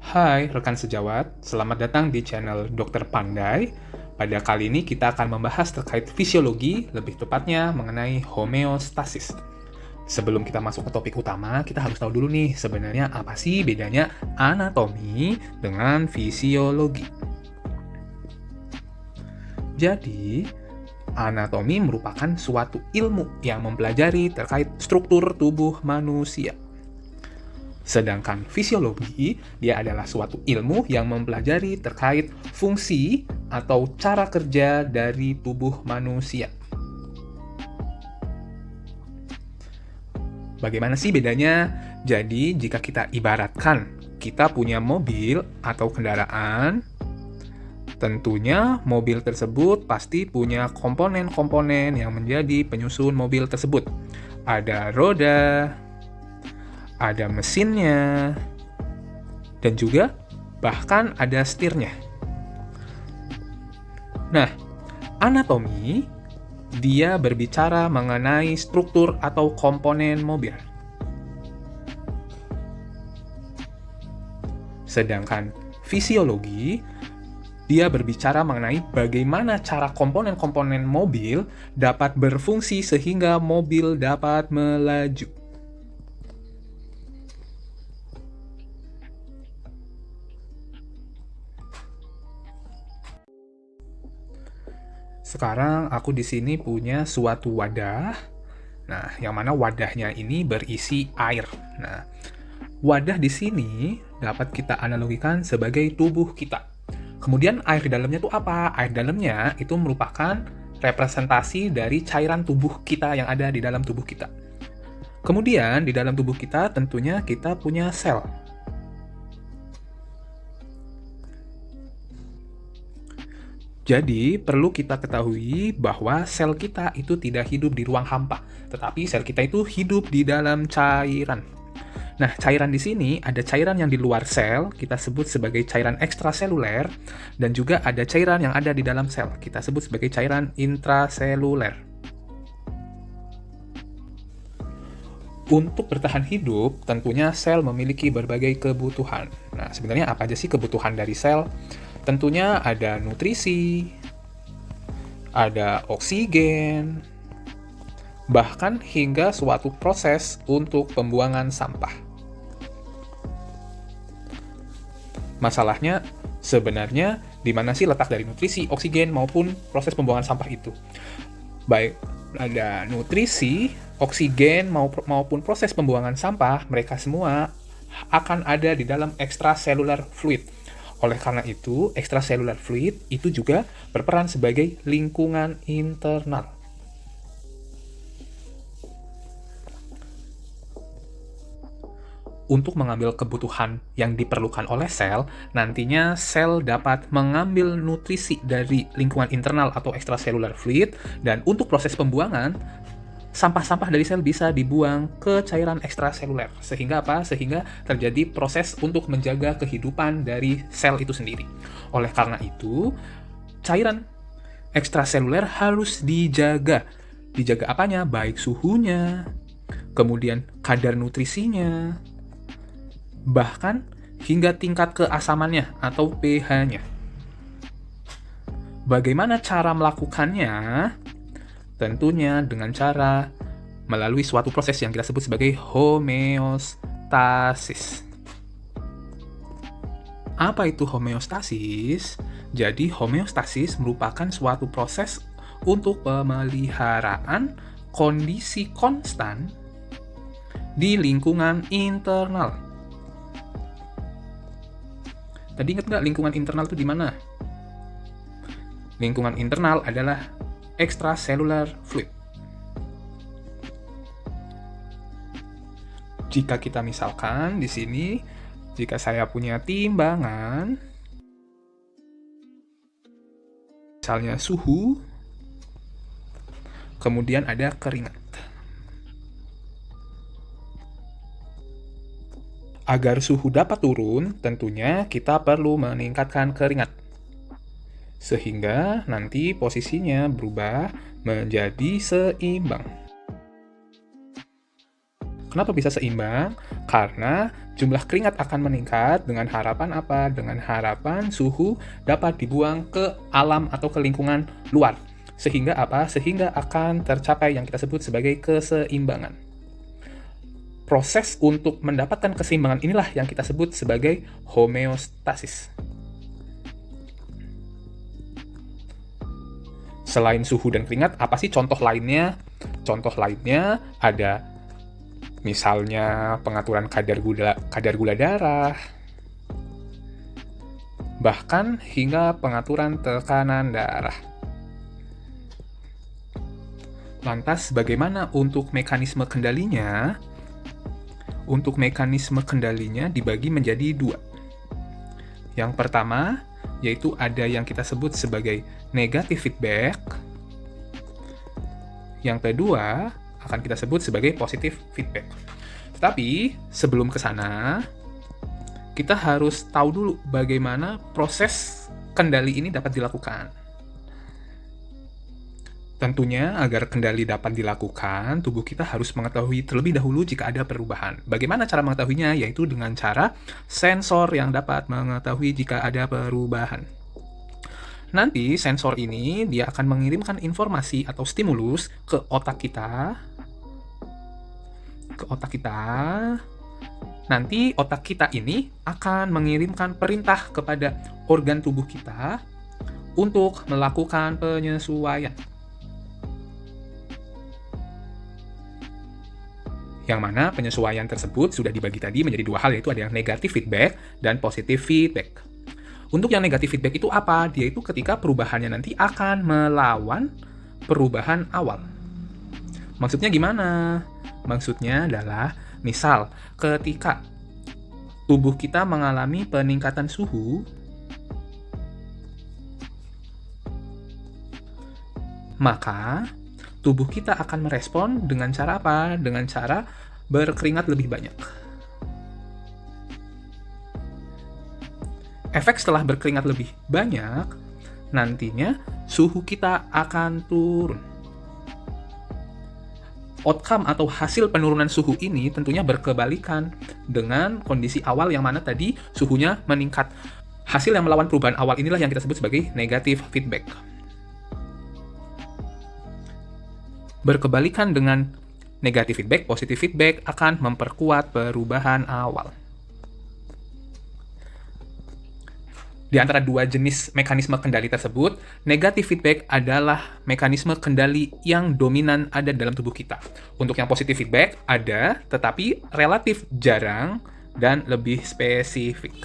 Hai rekan sejawat, selamat datang di channel Dokter Pandai. Pada kali ini kita akan membahas terkait fisiologi, lebih tepatnya mengenai homeostasis. Sebelum kita masuk ke topik utama, kita harus tahu dulu nih sebenarnya apa sih bedanya anatomi dengan fisiologi. Jadi, anatomi merupakan suatu ilmu yang mempelajari terkait struktur tubuh manusia. Sedangkan fisiologi, dia adalah suatu ilmu yang mempelajari terkait fungsi atau cara kerja dari tubuh manusia. Bagaimana sih bedanya? Jadi, jika kita ibaratkan kita punya mobil atau kendaraan, tentunya mobil tersebut pasti punya komponen-komponen yang menjadi penyusun mobil tersebut. Ada roda, ada mesinnya, dan juga bahkan ada setirnya. Nah, anatomi dia berbicara mengenai struktur atau komponen mobil. Sedangkan fisiologi dia berbicara mengenai bagaimana cara komponen-komponen mobil dapat berfungsi sehingga mobil dapat melaju. Sekarang aku di sini punya suatu wadah. Nah, yang mana wadahnya ini berisi air. Nah, wadah di sini dapat kita analogikan sebagai tubuh kita. Kemudian air di dalamnya itu apa? Air di dalamnya itu merupakan representasi dari cairan tubuh kita yang ada di dalam tubuh kita. Kemudian di dalam tubuh kita tentunya kita punya sel. Jadi, perlu kita ketahui bahwa sel kita itu tidak hidup di ruang hampa, tetapi sel kita itu hidup di dalam cairan. Nah, cairan di sini ada cairan yang di luar sel, kita sebut sebagai cairan ekstraseluler, dan juga ada cairan yang ada di dalam sel, kita sebut sebagai cairan intraseluler. Untuk bertahan hidup, tentunya sel memiliki berbagai kebutuhan. Nah, sebenarnya apa aja sih kebutuhan dari sel? Tentunya ada nutrisi, ada oksigen, bahkan hingga suatu proses untuk pembuangan sampah. Masalahnya, sebenarnya di mana sih letak dari nutrisi, oksigen, maupun proses pembuangan sampah itu? Baik, ada nutrisi, oksigen, maupun proses pembuangan sampah, mereka semua akan ada di dalam extracellular fluid. Oleh karena itu, extracellular fluid itu juga berperan sebagai lingkungan internal. Untuk mengambil kebutuhan yang diperlukan oleh sel, nantinya sel dapat mengambil nutrisi dari lingkungan internal atau extracellular fluid, dan untuk proses pembuangan, sampah-sampah dari sel bisa dibuang ke cairan ekstraseluler. Sehingga apa? Sehingga terjadi proses untuk menjaga kehidupan dari sel itu sendiri. Oleh karena itu, cairan ekstraseluler harus dijaga. Dijaga apanya? Baik suhunya, kemudian kadar nutrisinya, bahkan hingga tingkat keasamannya atau pH-nya. Bagaimana cara melakukannya? Tentunya dengan cara melalui suatu proses yang kita sebut sebagai homeostasis. Apa itu homeostasis? Jadi, homeostasis merupakan suatu proses untuk pemeliharaan kondisi konstan di lingkungan internal. Tadi ingat nggak lingkungan internal itu di mana? Lingkungan internal adalah extracellular fluid. Jika kita misalkan di sini, jika saya punya timbangan, misalnya suhu, kemudian ada keringat. Agar suhu dapat turun, tentunya kita perlu meningkatkan keringat. Sehingga nanti posisinya berubah menjadi seimbang. Kenapa bisa seimbang? Karena jumlah keringat akan meningkat dengan harapan apa? Dengan harapan suhu dapat dibuang ke alam atau ke lingkungan luar. Sehingga apa? Sehingga akan tercapai yang kita sebut sebagai keseimbangan. Proses untuk mendapatkan keseimbangan inilah yang kita sebut sebagai homeostasis. Selain suhu dan keringat, apa sih contoh lainnya? Contoh lainnya ada misalnya pengaturan kadar gula darah, bahkan hingga pengaturan tekanan darah. Lantas bagaimana untuk mekanisme kendalinya? Untuk mekanisme kendalinya dibagi menjadi dua. Yang pertama, yaitu ada yang kita sebut sebagai negative feedback. Yang kedua, akan kita sebut sebagai positive feedback. Tetapi, sebelum ke sana, kita harus tahu dulu bagaimana proses kendali ini dapat dilakukan. Tentunya, agar kendali dapat dilakukan, tubuh kita harus mengetahui terlebih dahulu jika ada perubahan. Bagaimana cara mengetahuinya? Yaitu dengan cara sensor yang dapat mengetahui jika ada perubahan. Nanti, sensor ini dia akan mengirimkan informasi atau stimulus ke otak kita. Nanti, otak kita ini akan mengirimkan perintah kepada organ tubuh kita untuk melakukan penyesuaian. Yang mana penyesuaian tersebut sudah dibagi tadi menjadi dua hal, yaitu ada yang negative feedback dan positive feedback. Untuk yang negative feedback itu apa? Dia itu ketika perubahannya nanti akan melawan perubahan awal. Maksudnya gimana? Maksudnya adalah, misal ketika tubuh kita mengalami peningkatan suhu, maka tubuh kita akan merespon dengan cara apa? Dengan cara berkeringat lebih banyak. Efek setelah berkeringat lebih banyak, nantinya suhu kita akan turun. Outcome atau hasil penurunan suhu ini tentunya berkebalikan dengan kondisi awal yang mana tadi suhunya meningkat. Hasil yang melawan perubahan awal inilah yang kita sebut sebagai negative feedback. Berkebalikan dengan negative feedback, positive feedback akan memperkuat perubahan awal. Di antara dua jenis mekanisme kendali tersebut, negative feedback adalah mekanisme kendali yang dominan ada dalam tubuh kita. Untuk yang positive feedback ada, tetapi relatif jarang dan lebih spesifik.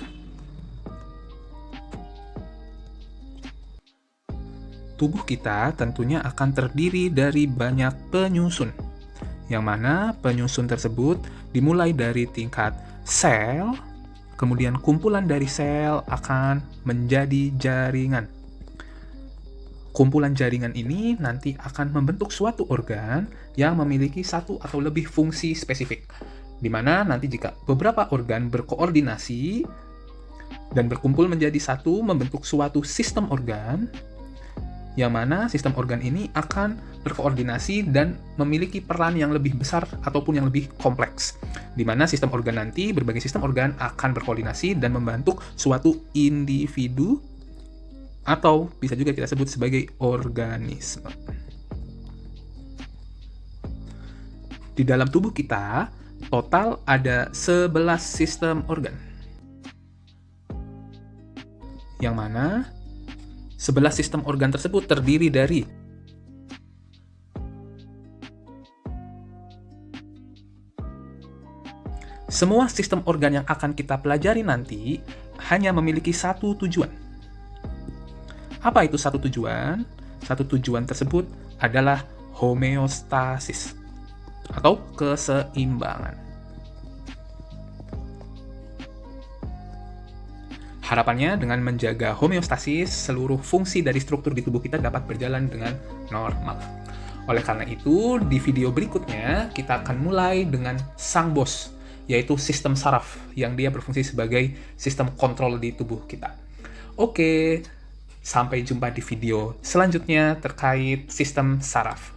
Tubuh kita tentunya akan terdiri dari banyak penyusun, yang mana penyusun tersebut dimulai dari tingkat sel, kemudian kumpulan dari sel akan menjadi jaringan. Kumpulan jaringan ini nanti akan membentuk suatu organ yang memiliki satu atau lebih fungsi spesifik, di mana nanti jika beberapa organ berkoordinasi dan berkumpul menjadi satu membentuk suatu sistem organ, yang mana sistem organ ini akan berkoordinasi dan memiliki peran yang lebih besar ataupun yang lebih kompleks. Di mana sistem organ nanti, berbagai sistem organ akan berkoordinasi dan membentuk suatu individu atau bisa juga kita sebut sebagai organisme. Di dalam tubuh kita, total ada 11 sistem organ. Yang mana 11 sistem organ tersebut terdiri dari semua sistem organ yang akan kita pelajari nanti hanya memiliki satu tujuan. Apa itu satu tujuan? Satu tujuan tersebut adalah homeostasis atau keseimbangan. Harapannya dengan menjaga homeostasis, seluruh fungsi dari struktur di tubuh kita dapat berjalan dengan normal. Oleh karena itu, di video berikutnya kita akan mulai dengan sang bos, yaitu sistem saraf, yang dia berfungsi sebagai sistem kontrol di tubuh kita. Oke, sampai jumpa di video selanjutnya terkait sistem saraf.